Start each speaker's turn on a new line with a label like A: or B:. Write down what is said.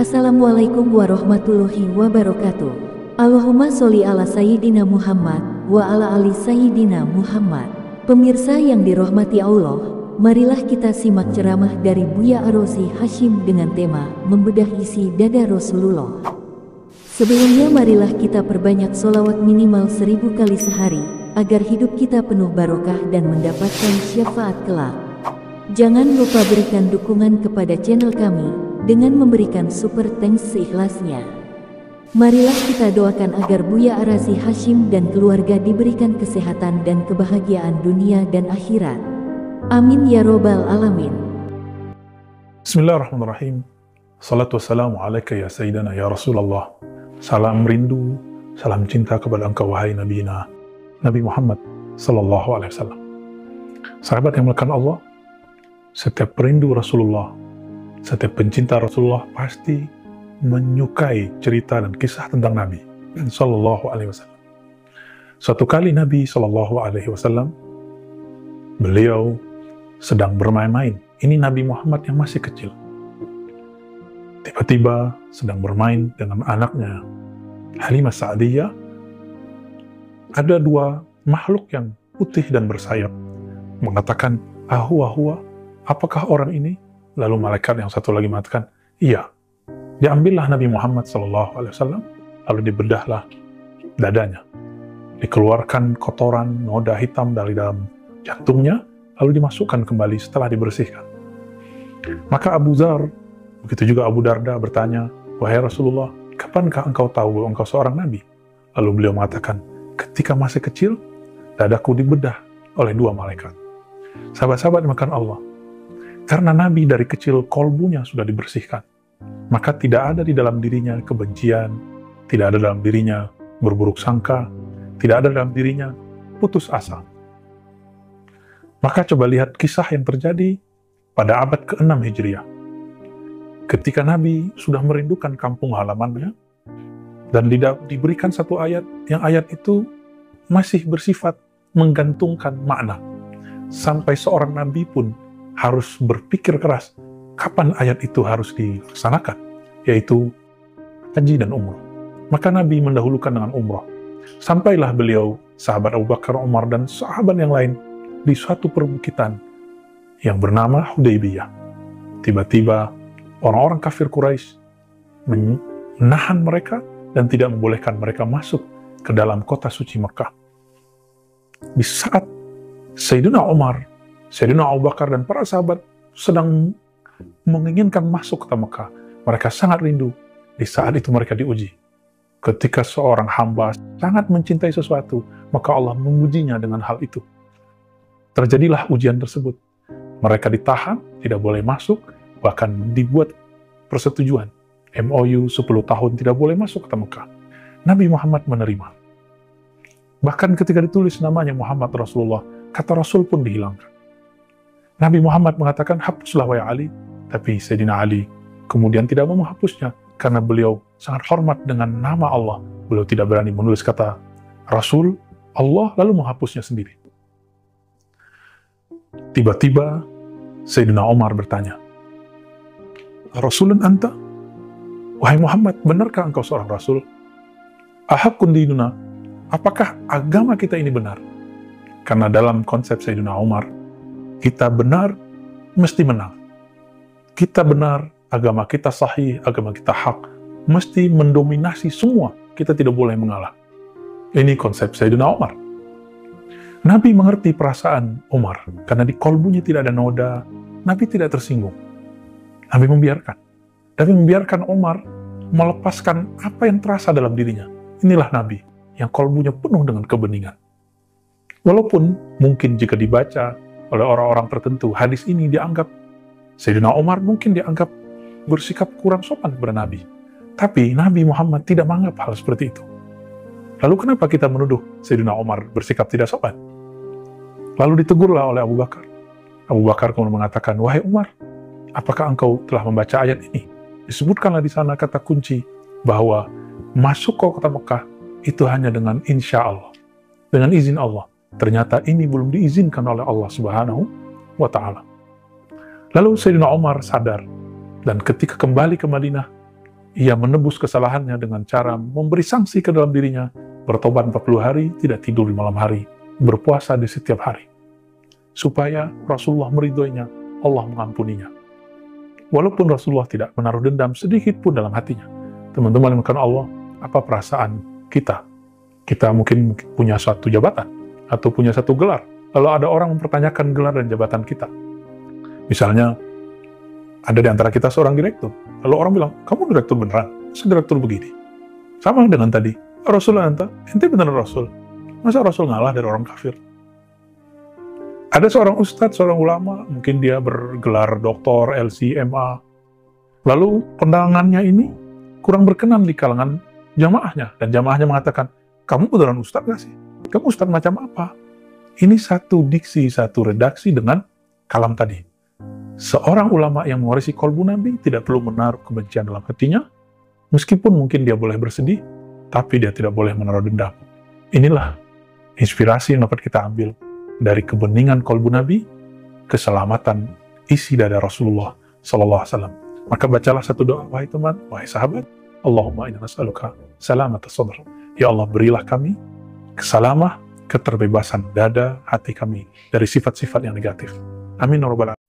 A: Assalamualaikum warahmatullahi wabarakatuh. Allahumma sholli ala Sayyidina Muhammad wa ala ali Sayyidina Muhammad. Pemirsa yang dirahmati Allah, marilah kita simak ceramah dari Buya Ar-Razi Hasyim dengan tema membedah isi dada Rasulullah. Sebelumnya marilah kita perbanyak sholawat minimal 1000 kali sehari, agar hidup kita penuh barokah dan mendapatkan syafaat kelak. Jangan lupa berikan dukungan kepada channel kami dengan memberikan super thanks seikhlasnya. Marilah kita doakan agar Buya Ar-Razi Hasyim dan keluarga diberikan kesehatan dan kebahagiaan dunia dan akhirat. Amin ya robbal alamin.
B: Bismillahirrahmanirrahim. Salatu wassalamu alaika ya Sayyidina ya Rasulullah. Salam rindu, salam cinta kepada engkau wahai Nabiina, Nabi Muhammad Sallallahu Alaihi Wasallam. Sahabat yang melekat Allah, setiap perindu Rasulullah, setiap pencinta Rasulullah pasti menyukai cerita dan kisah tentang Nabi Sallallahu Alaihi Wasallam. Suatu kali Nabi Sallallahu Alaihi Wasallam, beliau sedang bermain-main. Ini Nabi Muhammad yang masih kecil. Tiba-tiba sedang bermain dengan anaknya Halimah Sa'diyah. Ada dua makhluk yang putih dan bersayap mengatakan, "Ahwa, apakah orang ini?" Lalu malaikat yang satu lagi mengatakan, "Iya." Diambillah Nabi Muhammad SAW, lalu dibedahlah dadanya. Dikeluarkan kotoran, noda hitam dari dalam jantungnya, lalu dimasukkan kembali setelah dibersihkan. Maka Abu Dzar, begitu juga Abu Darda bertanya, "Wahai Rasulullah, kapankah engkau tahu bahwa engkau seorang Nabi?" Lalu beliau mengatakan, "Ketika masih kecil, dadaku dibedah oleh dua malaikat." Sahabat-sahabat makan Allah, karena Nabi dari kecil kolbunya sudah dibersihkan, maka tidak ada di dalam dirinya kebencian, tidak ada dalam dirinya berburuk sangka, tidak ada dalam dirinya putus asa. Maka coba lihat kisah yang terjadi pada abad ke-6 Hijriah. Ketika Nabi sudah merindukan kampung halamannya, dan diberikan satu ayat, yang ayat itu masih bersifat menggantungkan makna. Sampai seorang Nabi pun harus berpikir keras, kapan ayat itu harus dilaksanakan, yaitu haji dan umrah. Maka Nabi mendahulukan dengan umrah. Sampailah beliau, sahabat Abu Bakar, Umar, dan sahabat yang lain, di suatu perbukitan yang bernama Hudaybiyah. Tiba-tiba, orang-orang kafir Quraisy menahan mereka dan tidak membolehkan mereka masuk ke dalam kota suci Mekah. Di saat Sayyidina Umar, Sayyidina Abu Bakar, dan para sahabat sedang menginginkan masuk ke Mekah, mereka sangat rindu. Di saat itu mereka diuji. Ketika seorang hamba sangat mencintai sesuatu, maka Allah mengujinya dengan hal itu. Terjadilah ujian tersebut. Mereka ditahan, tidak boleh masuk, bahkan dibuat persetujuan. MOU 10 tahun tidak boleh masuk ke Mekah. Nabi Muhammad menerima. Bahkan ketika ditulis namanya Muhammad Rasulullah, kata Rasul pun dihilangkan. Nabi Muhammad mengatakan, "Hapuslah wahai Ali." Tapi Sayyidina Ali kemudian tidak mau menghapusnya, karena beliau sangat hormat dengan nama Allah. Beliau tidak berani menulis kata Rasul, Allah, lalu menghapusnya sendiri. Tiba-tiba Sayyidina Umar bertanya, "Rasulun anta?" Wahai Muhammad, benarkah engkau seorang Rasul? Ahaqqun dinuna, apakah agama kita ini benar? Karena dalam konsep Sayyidina Umar, kita benar, mesti menang. Kita benar, agama kita sahih, agama kita hak, mesti mendominasi semua. Kita tidak boleh mengalah. Ini konsep Sayyidina Umar. Nabi mengerti perasaan Umar, karena di kolbunya tidak ada noda. Nabi tidak tersinggung. Nabi membiarkan. Nabi membiarkan Umar melepaskan apa yang terasa dalam dirinya. Inilah Nabi, yang kolbunya penuh dengan kebeningan. Walaupun mungkin jika dibaca oleh orang-orang tertentu, hadis ini dianggap, Sayyidina Umar mungkin dianggap bersikap kurang sopan kepada Nabi. Tapi Nabi Muhammad tidak menganggap hal seperti itu. Lalu kenapa kita menuduh Sayyidina Umar bersikap tidak sopan? Lalu ditegurlah oleh Abu Bakar. Abu Bakar kemudian mengatakan, "Wahai Umar, apakah engkau telah membaca ayat ini?" Disebutkanlah di sana kata kunci bahwa masuk ke kota Mekah itu hanya dengan insya Allah, dengan izin Allah. Ternyata ini belum diizinkan oleh Allah Subhanahu wa Ta'ala. Lalu Sayyidina Umar sadar, dan ketika kembali ke Madinah, ia menebus kesalahannya dengan cara memberi sanksi ke dalam dirinya, bertobat 40 hari, tidak tidur di malam hari, berpuasa di setiap hari. Supaya Rasulullah meridhoinya, Allah mengampuninya. Walaupun Rasulullah tidak menaruh dendam sedikit pun dalam hatinya. Teman-teman yang dimuliakan Allah, apa perasaan kita? Kita mungkin punya suatu jabatan, atau punya satu gelar. Lalu ada orang mempertanyakan gelar dan jabatan kita. Misalnya, ada di antara kita seorang direktur. Lalu orang bilang, kamu direktur beneran? Saya direktur begini. Sama dengan tadi, Rasulullah ente beneran Rasul. Masa Rasul ngalah dari orang kafir? Ada seorang ustadz, seorang ulama, mungkin dia bergelar doktor, LC, MA. Lalu pendangannya ini kurang berkenan di kalangan jamaahnya. Dan jamaahnya mengatakan, kamu beneran ustadz gak sih? Kamu ustadz macam apa? Ini satu diksi, satu redaksi dengan kalam tadi. Seorang ulama yang mewarisi kolbu Nabi tidak perlu menaruh kebencian dalam hatinya, meskipun mungkin dia boleh bersedih, tapi dia tidak boleh menaruh dendam. Inilah inspirasi yang dapat kita ambil dari kebeningan kolbu Nabi, keselamatan isi dada Rasulullah Sallallahu Alaihi Wasallam. Maka bacalah satu doa, wahai teman, wahai sahabat, Allahumma inna nas'aluka salamat sadr. Ya Allah, berilah kami keselamatan, keterbebasan dada hati kami dari sifat-sifat yang negatif. Amin ya rabbal alamin.